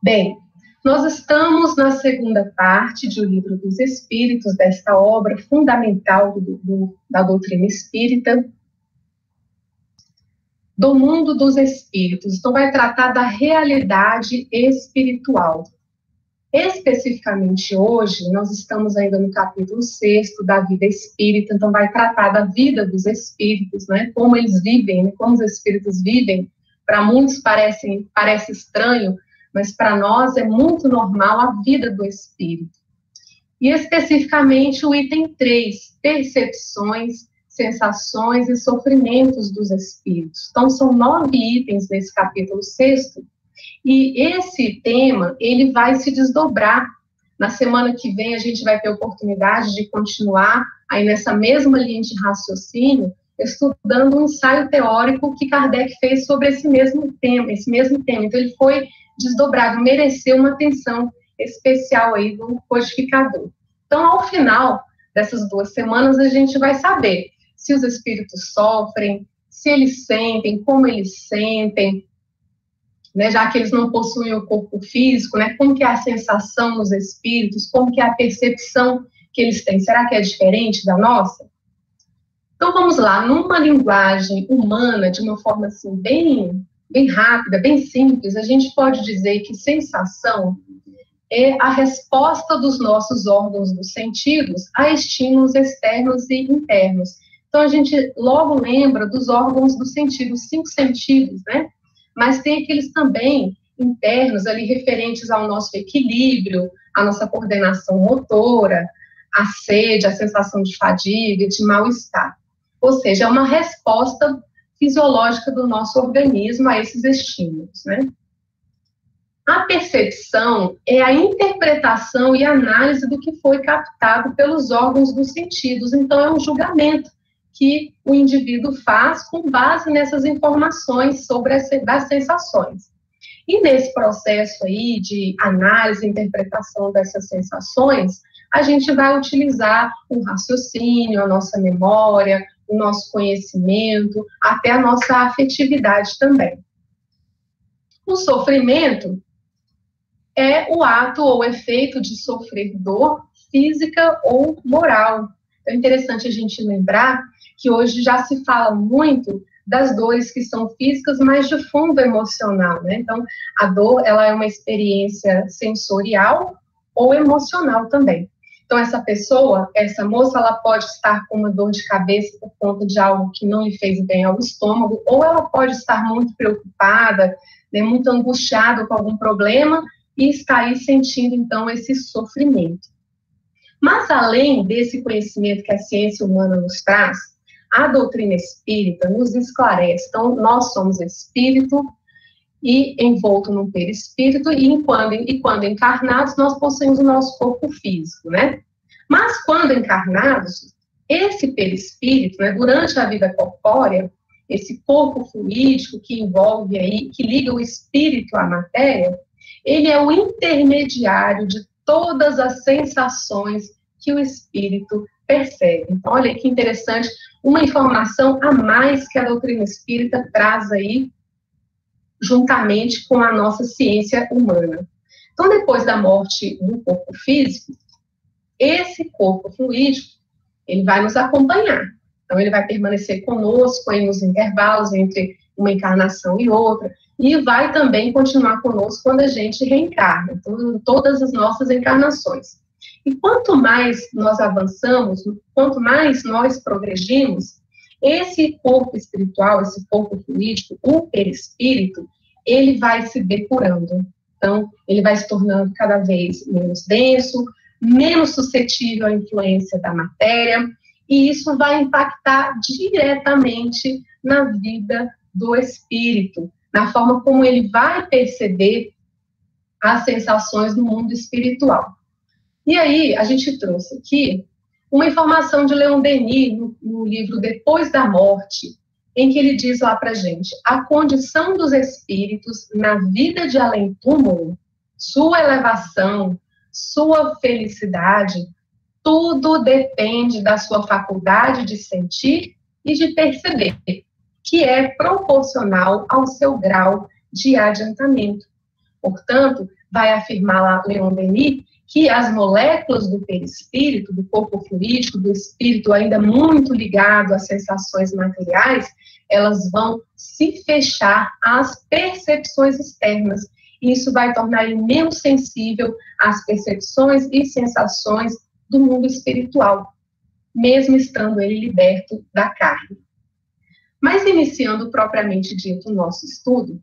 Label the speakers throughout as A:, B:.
A: Bem, nós estamos na segunda parte do Livro dos Espíritos, desta obra fundamental da doutrina espírita, do mundo dos espíritos. Então, vai tratar da realidade espiritual. Especificamente hoje, nós estamos ainda no capítulo 6º da vida espírita, então vai tratar da vida dos espíritos, né? Como eles vivem, né? Como os espíritos vivem. Para muitos parece estranho, mas para nós é muito normal a vida do espírito. E especificamente o item 3, percepções, sensações e sofrimentos dos espíritos. Então são 9 itens nesse capítulo 6º, e esse tema, ele vai se desdobrar. Na semana que vem, a gente vai ter oportunidade de continuar aí nessa mesma linha de raciocínio, estudando um ensaio teórico que Kardec fez sobre esse mesmo tema. Então, ele foi desdobrado, mereceu uma atenção especial aí do codificador. Então, ao final dessas 2 semanas, a gente vai saber se os espíritos sofrem, se eles sentem, como eles sentem, né, já que eles não possuem o corpo físico, né, como que é a sensação nos espíritos, como que é a percepção que eles têm, será que é diferente da nossa? Então vamos lá, numa linguagem humana, de uma forma assim, bem rápida, bem simples, a gente pode dizer que sensação é a resposta dos nossos órgãos dos sentidos a estímulos externos e internos. Então a gente logo lembra dos órgãos dos sentidos, 5 sentidos, né? Mas tem aqueles também internos ali referentes ao nosso equilíbrio, à nossa coordenação motora, a sede, a sensação de fadiga, de mal-estar. Ou seja, é uma resposta fisiológica do nosso organismo a esses estímulos, né? A percepção é a interpretação e análise do que foi captado pelos órgãos dos sentidos. Então, é um julgamento que o indivíduo faz com base nessas informações sobre das sensações. E nesse processo aí de análise e interpretação dessas sensações, a gente vai utilizar o raciocínio, a nossa memória, o nosso conhecimento, até a nossa afetividade também. O sofrimento é o ato ou efeito de sofrer dor física ou moral. É interessante a gente lembrar que hoje já se fala muito das dores que são físicas, mas de fundo emocional, né? Então, a dor, ela é uma experiência sensorial ou emocional também. Então, essa pessoa, essa moça, ela pode estar com uma dor de cabeça por conta de algo que não lhe fez bem ao estômago, ou ela pode estar muito preocupada, né, muito angustiada com algum problema e está aí sentindo, então, esse sofrimento. Mas, além desse conhecimento que a ciência humana nos traz, a doutrina espírita nos esclarece. Então, nós somos espírito e envolto num perispírito, e quando encarnados, nós possuímos o nosso corpo físico, né? Mas, quando encarnados, esse perispírito, né, durante a vida corpórea, esse corpo fluídico que envolve aí, que liga o espírito à matéria, ele é o intermediário de todas as sensações que o espírito percebe. Então, olha que interessante, uma informação a mais que a doutrina espírita traz aí, juntamente com a nossa ciência humana. Então, depois da morte do corpo físico, esse corpo fluídico, ele vai nos acompanhar. Então, ele vai permanecer conosco aí nos intervalos entre uma encarnação e outra, e vai também continuar conosco quando a gente reencarna, então, em todas as nossas encarnações. E quanto mais nós avançamos, quanto mais nós progredimos, esse corpo espiritual, esse corpo fluídico, o perispírito, ele vai se depurando. Então, ele vai se tornando cada vez menos denso, menos suscetível à influência da matéria, e isso vai impactar diretamente na vida do espírito, na forma como ele vai perceber as sensações no mundo espiritual. E aí, a gente trouxe aqui uma informação de Leon Denis, no livro Depois da Morte, em que ele diz lá pra gente: a condição dos espíritos na vida de além-túmulo, sua elevação, sua felicidade, tudo depende da sua faculdade de sentir e de perceber, que é proporcional ao seu grau de adiantamento. Portanto, vai afirmar lá Leon Denis que as moléculas do perispírito, do corpo fluídico, do espírito ainda muito ligado às sensações materiais, elas vão se fechar às percepções externas. Isso vai tornar ele menos sensível às percepções e sensações do mundo espiritual, mesmo estando ele liberto da carne. Mas iniciando propriamente dito o nosso estudo,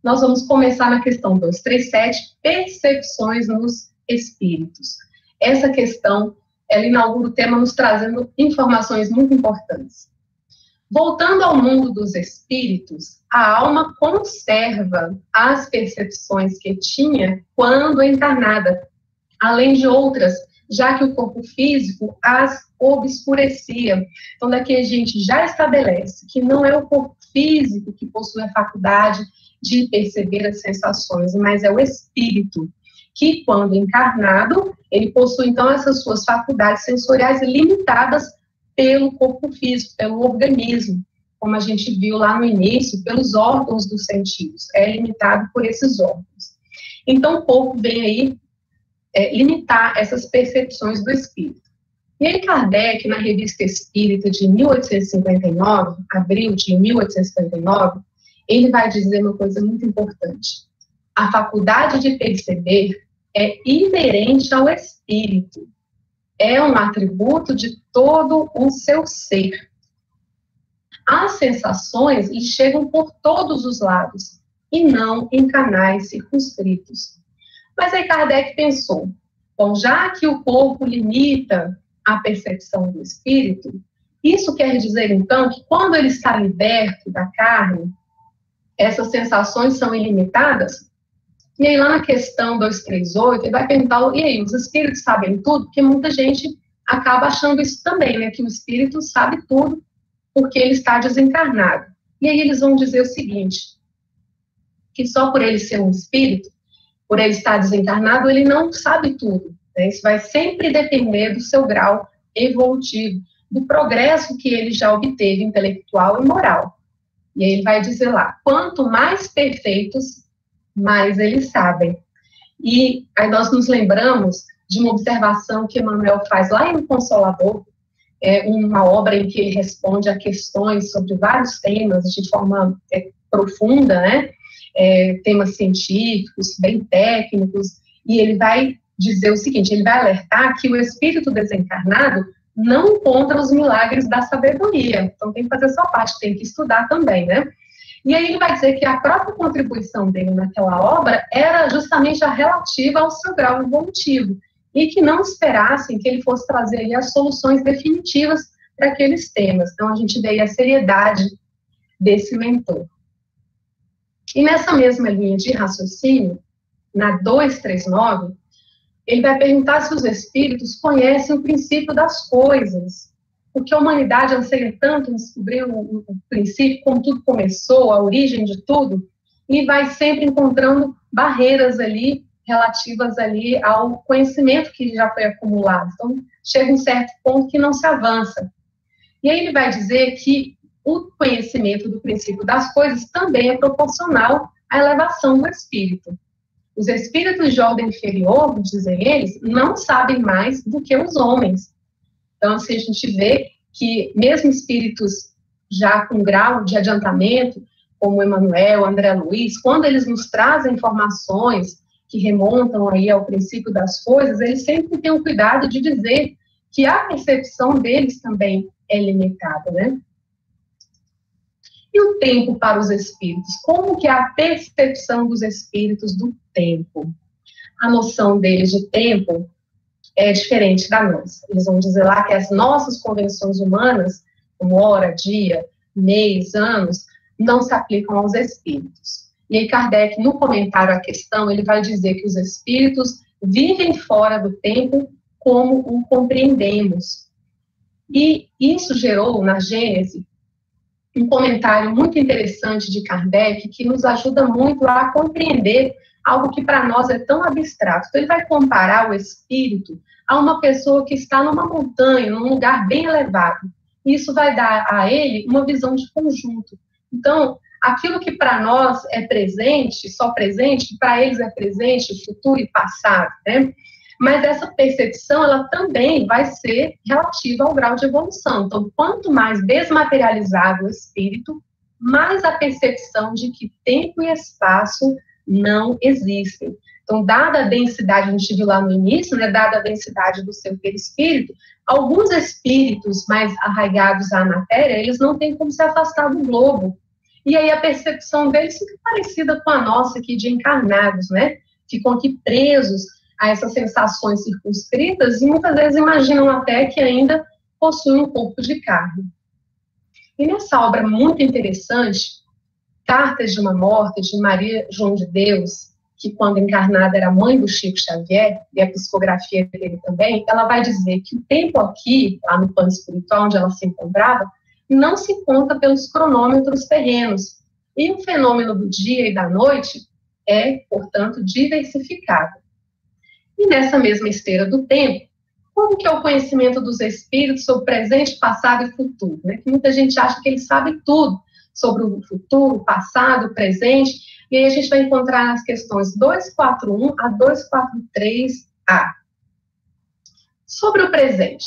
A: nós vamos começar na questão 237, percepções nos espíritos. Essa questão, ela inaugura o tema nos trazendo informações muito importantes. Voltando ao mundo dos espíritos, a alma conserva as percepções que tinha quando encarnada, além de outras, já que o corpo físico as obscurecia. Então, daqui a gente já estabelece que não é o corpo físico que possui a faculdade de perceber as sensações, mas é o espírito, que quando encarnado, ele possui então essas suas faculdades sensoriais limitadas pelo corpo físico, pelo organismo, como a gente viu lá no início, pelos órgãos dos sentidos, é limitado por esses órgãos. Então, o corpo vem aí limitar essas percepções do espírito. E aí Kardec, na Revista Espírita de 1859, abril de 1859, ele vai dizer uma coisa muito importante. A faculdade de perceber é inerente ao espírito. É um atributo de todo o seu ser. As sensações lhe chegam por todos os lados, e não em canais circunscritos. Mas aí Kardec pensou, bom, já que o corpo limita a percepção do espírito, isso quer dizer, então, que quando ele está liberto da carne, essas sensações são ilimitadas? E aí, lá na questão 238, ele vai perguntar, e aí, os espíritos sabem tudo? Porque muita gente acaba achando isso também, né? Que o espírito sabe tudo porque ele está desencarnado. E aí eles vão dizer o seguinte, que só por ele ser um espírito, por ele estar desencarnado, ele não sabe tudo. Né? Isso vai sempre depender do seu grau evolutivo, do progresso que ele já obteve intelectual e moral. E aí ele vai dizer lá, quanto mais perfeitos, mais eles sabem. E aí nós nos lembramos de uma observação que Emmanuel faz lá em O Consolador, uma obra em que ele responde a questões sobre vários temas de forma profunda, né? Temas científicos, bem técnicos, e ele vai dizer o seguinte, ele vai alertar que o espírito desencarnado não encontra os milagres da sabedoria, então tem que fazer sua parte, tem que estudar também, né? E aí ele vai dizer que a própria contribuição dele naquela obra era justamente a relativa ao seu grau evolutivo, e que não esperassem que ele fosse trazer aí as soluções definitivas para aqueles temas. Então a gente vê aí a seriedade desse mentor. E nessa mesma linha de raciocínio, na 239, ele vai perguntar se os espíritos conhecem o princípio das coisas, porque a humanidade anseia tanto em descobrir o princípio, como tudo começou, a origem de tudo, e vai sempre encontrando barreiras ali, relativas ali ao conhecimento que já foi acumulado. Então, chega um certo ponto que não se avança. E aí ele vai dizer que o conhecimento do princípio das coisas também é proporcional à elevação do espírito. Os espíritos de ordem inferior, dizem eles, não sabem mais do que os homens. Então, assim, a gente vê que mesmo espíritos já com grau de adiantamento, como Emmanuel, André Luiz, quando eles nos trazem informações que remontam aí ao princípio das coisas, eles sempre têm o cuidado de dizer que a percepção deles também é limitada, né? E o tempo para os espíritos? Como que é a percepção dos espíritos do tempo? A noção deles de tempo é diferente da nossa. Eles vão dizer lá que as nossas convenções humanas, como hora, dia, mês, anos, não se aplicam aos espíritos. E aí Kardec, no comentário à questão, ele vai dizer que os espíritos vivem fora do tempo como o compreendemos. E isso gerou, na Gênese, um comentário muito interessante de Kardec, que nos ajuda muito a compreender algo que para nós é tão abstrato. Então, ele vai comparar o espírito a uma pessoa que está numa montanha, num lugar bem elevado. Isso vai dar a ele uma visão de conjunto. Então, aquilo que para nós é presente, só presente, para eles é presente, futuro e passado, né? Mas essa percepção, ela também vai ser relativa ao grau de evolução. Então, quanto mais desmaterializado o espírito, mais a percepção de que tempo e espaço não existem. Então, dada a densidade, a gente viu lá no início, né, dada a densidade do seu perispírito, alguns espíritos mais arraigados à matéria, eles não têm como se afastar do globo. E aí a percepção deles fica parecida com a nossa aqui de encarnados, né? Ficam aqui presos a essas sensações circunscritas e muitas vezes imaginam até que ainda possuem um corpo de carne. E nessa obra muito interessante, Cartas de uma Morta, de Maria João de Deus, que quando encarnada era mãe do Chico Xavier, e a psicografia dele também, ela vai dizer que o tempo aqui, lá no plano espiritual onde ela se encontrava, não se conta pelos cronômetros terrenos. E o fenômeno do dia e da noite é, portanto, diversificado. E nessa mesma esteira do tempo, como que é o conhecimento dos espíritos sobre presente, passado e futuro? Né? Que muita gente acha que ele sabe tudo sobre o futuro, passado, presente, e aí a gente vai encontrar nas questões 241 a 243A. Sobre o presente.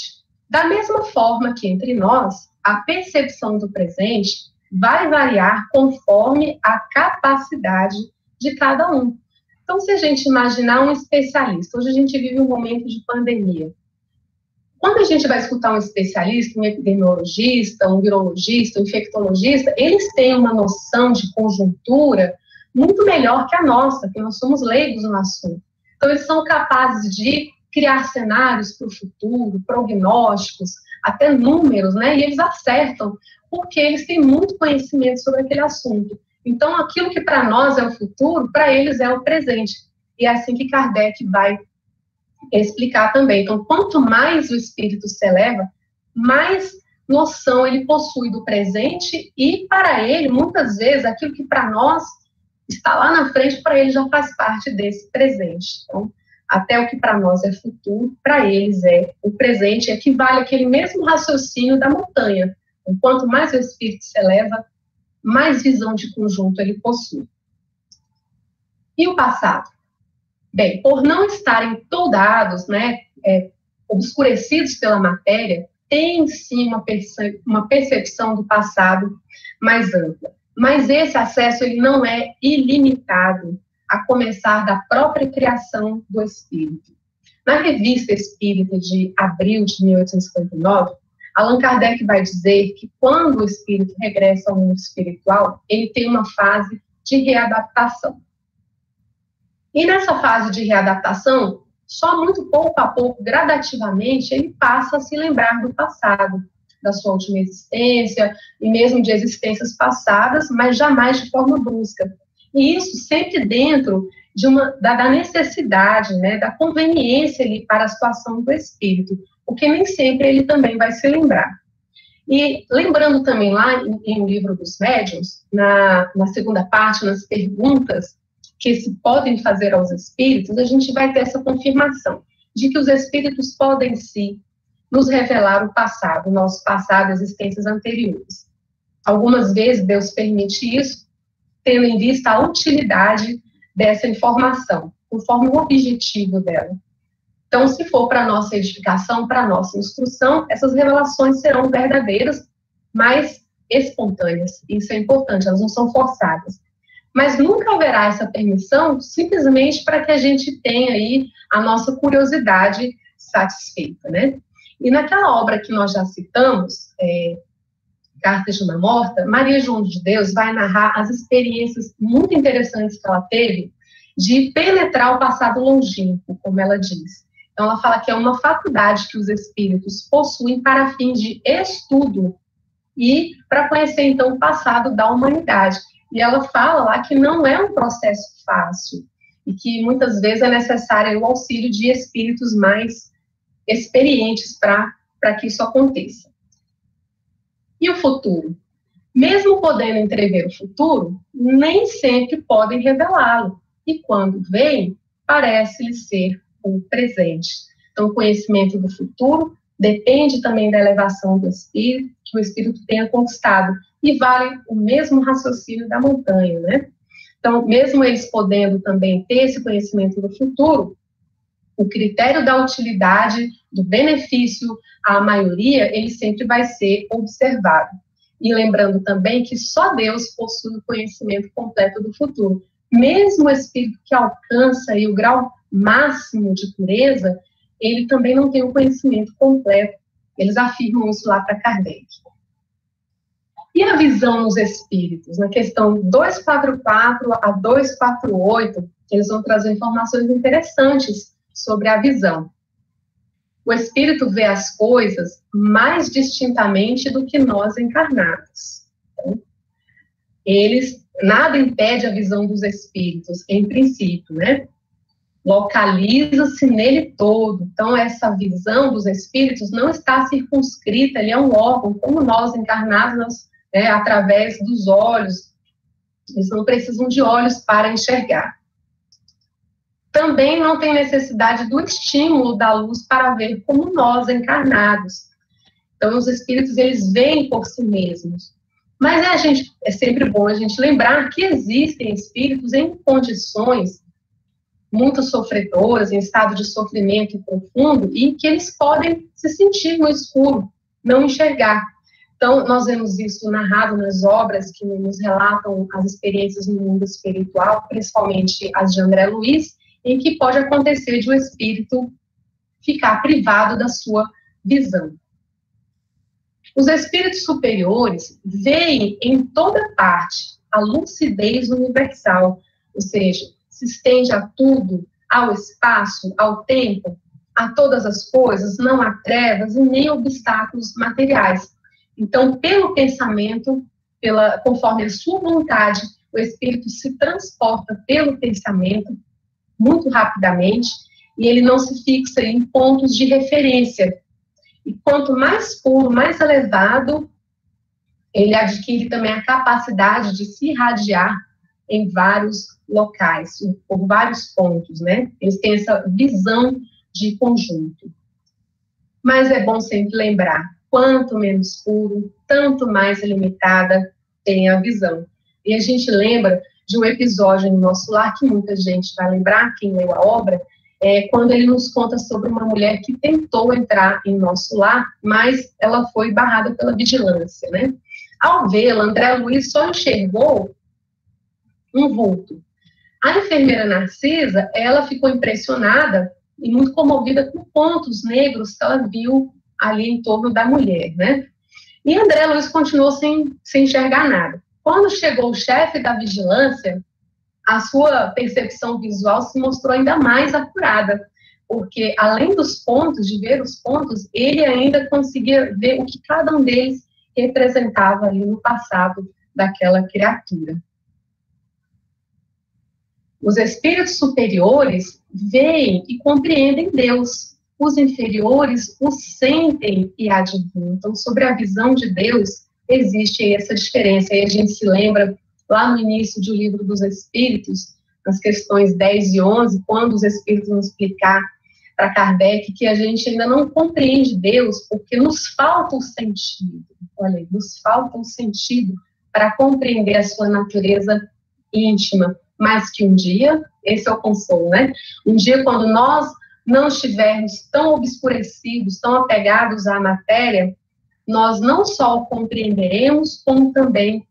A: Da mesma forma que entre nós, a percepção do presente vai variar conforme a capacidade de cada um. Então, se a gente imaginar um especialista, hoje a gente vive um momento de pandemia. Quando a gente vai escutar um especialista, um epidemiologista, um virologista, um infectologista, eles têm uma noção de conjuntura muito melhor que a nossa, que nós somos leigos no assunto. Então, eles são capazes de criar cenários para o futuro, prognósticos, até números, né? E eles acertam, porque eles têm muito conhecimento sobre aquele assunto. Então, aquilo que para nós é o futuro, para eles é o presente. E é assim que Kardec vai explicar também. Então, quanto mais o espírito se eleva, mais noção ele possui do presente e, para ele, muitas vezes, aquilo que para nós está lá na frente, para ele já faz parte desse presente. Então, até o que para nós é futuro, para eles é o presente, equivale àquele mesmo raciocínio da montanha. Então, quanto mais o espírito se eleva, mais visão de conjunto ele possui. E o passado? Bem, por não estarem toldados, né, obscurecidos pela matéria, tem sim uma percepção do passado mais ampla. Mas esse acesso ele não é ilimitado, a começar da própria criação do espírito. Na Revista Espírita de abril de 1859, Allan Kardec vai dizer que quando o espírito regressa ao mundo espiritual, ele tem uma fase de readaptação. E nessa fase de readaptação, só muito pouco a pouco, gradativamente, ele passa a se lembrar do passado, da sua última existência, e mesmo de existências passadas, mas jamais de forma brusca. E isso sempre dentro de da necessidade, né, da conveniência ali para a situação do espírito, porque nem sempre ele também vai se lembrar. E lembrando também lá em O Livro dos Médiuns, na segunda parte, nas perguntas que se podem fazer aos espíritos, a gente vai ter essa confirmação de que os espíritos podem, sim, nos revelar o passado, o nosso passado, existências anteriores. Algumas vezes Deus permite isso, tendo em vista a utilidade dessa informação, conforme o objetivo dela. Então, se for para nossa edificação, para nossa instrução, essas revelações serão verdadeiras, mas espontâneas. Isso é importante, elas não são forçadas. Mas nunca haverá essa permissão simplesmente para que a gente tenha aí a nossa curiosidade satisfeita, né? E naquela obra que nós já citamos, Cartas de uma Morta, Maria João de Deus vai narrar as experiências muito interessantes que ela teve de penetrar o passado longínquo, como ela diz. Então, ela fala que é uma faculdade que os espíritos possuem para fim de estudo e para conhecer, então, o passado da humanidade. E ela fala lá que não é um processo fácil e que muitas vezes é necessário o auxílio de espíritos mais experientes para que isso aconteça. E o futuro? Mesmo podendo entrever o futuro, nem sempre podem revelá-lo. E quando vem, parece-lhe ser o presente. Então, o conhecimento do futuro depende também da elevação do espírito, que o espírito tenha conquistado. e vale o mesmo raciocínio da montanha, né? Então, mesmo eles podendo também ter esse conhecimento do futuro, o critério da utilidade, do benefício à maioria, ele sempre vai ser observado. E lembrando também que só Deus possui o conhecimento completo do futuro. Mesmo o espírito que alcança aí o grau máximo de pureza, ele também não tem o conhecimento completo. Eles afirmam isso lá para Kardec. E a visão nos espíritos? Na questão 244 a 248, eles vão trazer informações interessantes sobre a visão. O espírito vê as coisas mais distintamente do que nós encarnados. Nada impede a visão dos espíritos, em princípio, né? Localiza-se nele todo. Então, essa visão dos espíritos não está circunscrita ali a um órgão, como nós encarnados, né, através dos olhos. Eles não precisam de olhos para enxergar. Também não tem necessidade do estímulo da luz para ver como nós encarnados. Então, os espíritos, eles veem por si mesmos. Mas é sempre bom a gente lembrar que existem espíritos em condições muito sofredoras, em estado de sofrimento profundo, e que eles podem se sentir no escuro, não enxergar. Então, nós vemos isso narrado nas obras que nos relatam as experiências no mundo espiritual, principalmente as de André Luiz, em que pode acontecer de o espírito ficar privado da sua visão. Os espíritos superiores veem em toda parte a lucidez universal, ou seja, se estende a tudo, ao espaço, ao tempo, a todas as coisas, não há trevas e nem obstáculos materiais. Então, pelo pensamento, conforme a sua vontade, o espírito se transporta pelo pensamento muito rapidamente e ele não se fixa em pontos de referência. E quanto mais puro, mais elevado, ele adquire também a capacidade de se irradiar em vários locais, por vários pontos, né? Eles têm essa visão de conjunto. Mas é bom sempre lembrar, quanto menos puro, tanto mais limitada tem a visão. E a gente lembra de um episódio no Nosso Lar, que muita gente vai lembrar, quem leu a obra, quando ele nos conta sobre uma mulher que tentou entrar em Nosso Lar, mas ela foi barrada pela vigilância, né? Ao vê-la, André Luiz só enxergou um vulto. A enfermeira Narcisa, ela ficou impressionada e muito comovida com pontos negros que ela viu ali em torno da mulher, né? E André Luiz continuou sem enxergar nada. Quando chegou o chefe da vigilância, a sua percepção visual se mostrou ainda mais apurada, porque além dos pontos, de ver os pontos, ele ainda conseguia ver o que cada um deles representava ali no passado daquela criatura. Os espíritos superiores veem e compreendem Deus. Os inferiores o sentem e adivinham. Então, sobre a visão de Deus, existe essa diferença. E a gente se lembra, lá no início do Livro dos Espíritos, nas questões 10 e 11, quando os espíritos vão explicar para Kardec que a gente ainda não compreende Deus porque nos falta o sentido. Olha aí, nos falta o sentido para compreender a sua natureza íntima. Mas que um dia, esse é o consolo, né? Um dia, quando nós não estivermos tão obscurecidos, tão apegados à matéria, nós não só o compreenderemos, como também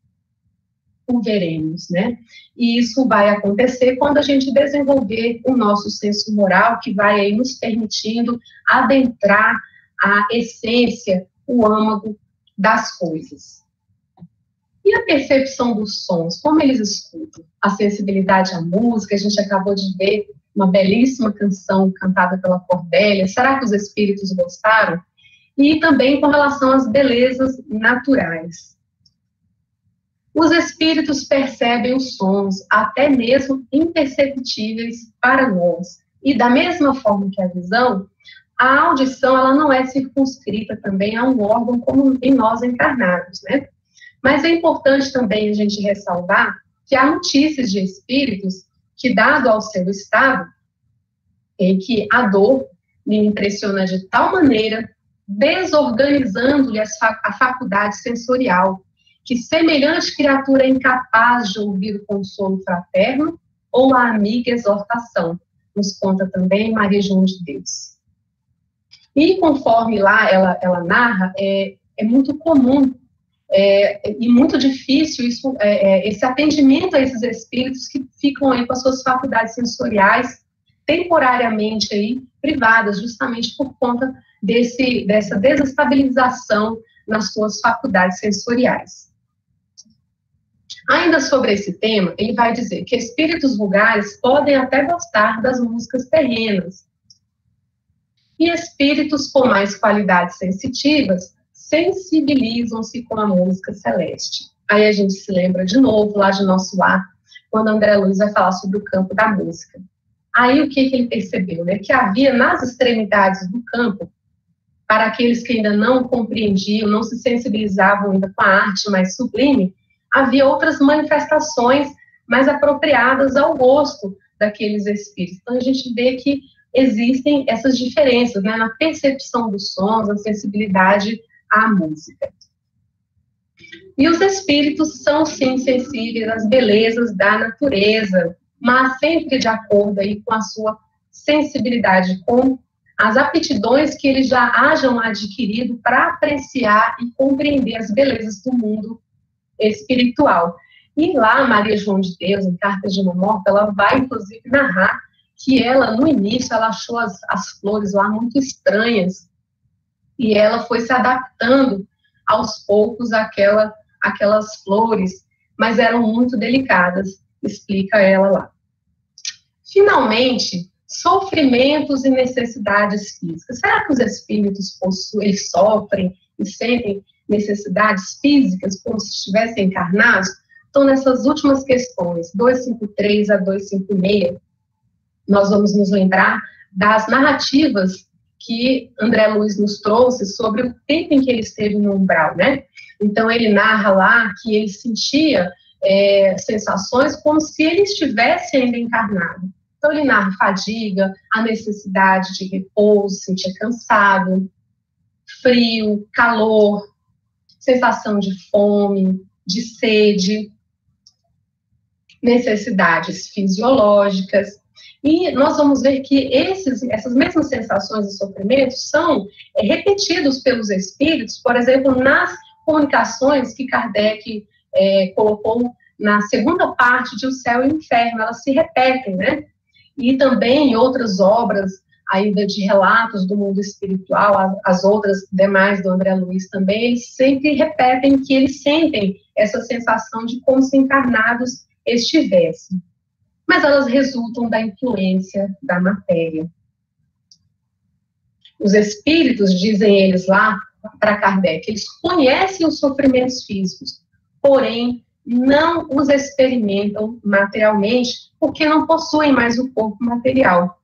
A: o veremos, né? E isso vai acontecer quando a gente desenvolver o nosso senso moral, que vai aí nos permitindo adentrar a essência, o âmago das coisas. E a percepção dos sons, como eles escutam? A sensibilidade à música, a gente acabou de ver uma belíssima canção cantada pela Cordélia, será que os espíritos gostaram? E também com relação às belezas naturais. Os espíritos percebem os sons, até mesmo imperceptíveis para nós. E da mesma forma que a visão, a audição ela não é circunscrita também a um órgão como em nós encarnados, né? Mas é importante também a gente ressalvar que há notícias de espíritos que, dado ao seu estado, em que a dor lhe impressiona de tal maneira, desorganizando-lhe a faculdade sensorial, que semelhante criatura é incapaz de ouvir o consolo fraterno ou a amiga exortação, nos conta também Maria João de Deus. E conforme lá ela narra, é muito comum e muito difícil esse atendimento a esses espíritos que ficam aí com as suas faculdades sensoriais temporariamente aí privadas, justamente por conta dessa desestabilização nas suas faculdades sensoriais. Ainda sobre esse tema, ele vai dizer que espíritos vulgares podem até gostar das músicas terrenas, e espíritos com mais qualidades sensitivas sensibilizam-se com a música celeste. Aí a gente se lembra de novo, lá de Nosso Lar, quando André Luiz vai falar sobre o campo da música. Aí o que ele percebeu? Né? Que havia nas extremidades do campo, para aqueles que ainda não compreendiam, não se sensibilizavam ainda com a arte mais sublime, havia outras manifestações mais apropriadas ao gosto daqueles espíritos. Então a gente vê que existem essas diferenças, né, na percepção dos sons, na sensibilidade à música. E os espíritos são, sim, sensíveis às belezas da natureza, mas sempre de acordo aí com a sua sensibilidade, com as aptidões que eles já hajam adquirido para apreciar e compreender as belezas do mundo espiritual. E lá, Maria João de Deus, em Cartas de uma Morta, ela vai, inclusive, narrar que ela, no início, ela achou as flores lá muito estranhas, e ela foi se adaptando aos poucos àquelas flores, mas eram muito delicadas, explica ela lá. Finalmente, sofrimentos e necessidades físicas. Será que os espíritos eles sofrem e sentem necessidades físicas como se estivessem encarnados? Então, nessas últimas questões, 253 a 256, nós vamos nos lembrar das narrativas que André Luiz nos trouxe sobre o tempo em que ele esteve no umbral, né? Então, ele narra lá que ele sentia sensações como se ele estivesse ainda encarnado. Então, ele narra fadiga, a necessidade de repouso, sentir cansado, frio, calor, sensação de fome, de sede, necessidades fisiológicas. E nós vamos ver que essas mesmas sensações e sofrimentos são repetidos pelos espíritos, por exemplo, nas comunicações que Kardec colocou na segunda parte de O Céu e o Inferno, elas se repetem, né? E também em outras obras ainda de relatos do mundo espiritual, as outras demais do André Luiz também, eles sempre repetem que eles sentem essa sensação de como se encarnados estivessem. Mas elas resultam da influência da matéria. Os espíritos, dizem eles lá para Kardec, eles conhecem os sofrimentos físicos, porém não os experimentam materialmente, porque não possuem mais o corpo material,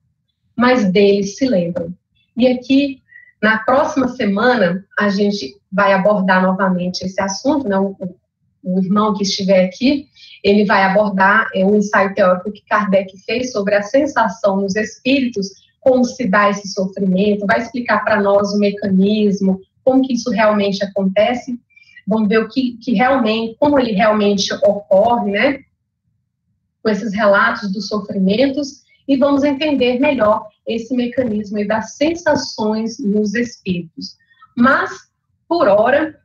A: mas deles se lembram. E aqui, na próxima semana, a gente vai abordar novamente esse assunto, né? O irmão que estiver aqui, ele vai abordar um ensaio teórico que Kardec fez sobre a sensação nos espíritos, como se dá esse sofrimento, vai explicar para nós o mecanismo, como que isso realmente acontece. Vamos ver como ele realmente ocorre, né, com esses relatos dos sofrimentos, e vamos entender melhor esse mecanismo aí das sensações nos espíritos. Mas, por hora,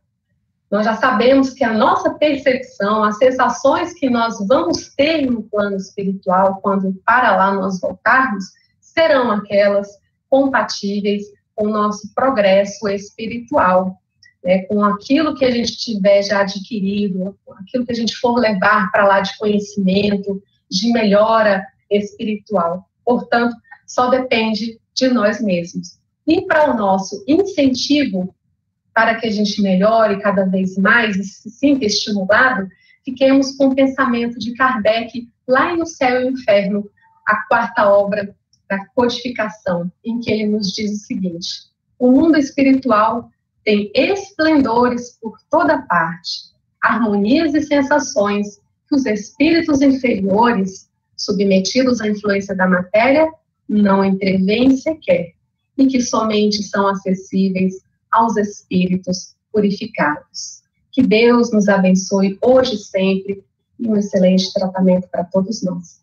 A: nós já sabemos que a nossa percepção, as sensações que nós vamos ter no plano espiritual, quando para lá nós voltarmos, serão aquelas compatíveis com o nosso progresso espiritual, né, com aquilo que a gente tiver já adquirido, com aquilo que a gente for levar para lá de conhecimento, de melhora espiritual. Portanto, só depende de nós mesmos. E para o nosso incentivo, para que a gente melhore cada vez mais e se sinta estimulado, fiquemos com o pensamento de Kardec lá em O Céu e o Inferno, a quarta obra da codificação, em que ele nos diz o seguinte: o mundo espiritual tem esplendores por toda parte, harmonias e sensações que os espíritos inferiores, submetidos à influência da matéria, não entreveem sequer, e que somente são acessíveis aos espíritos purificados. Que Deus nos abençoe hoje e sempre, e um excelente tratamento para todos nós.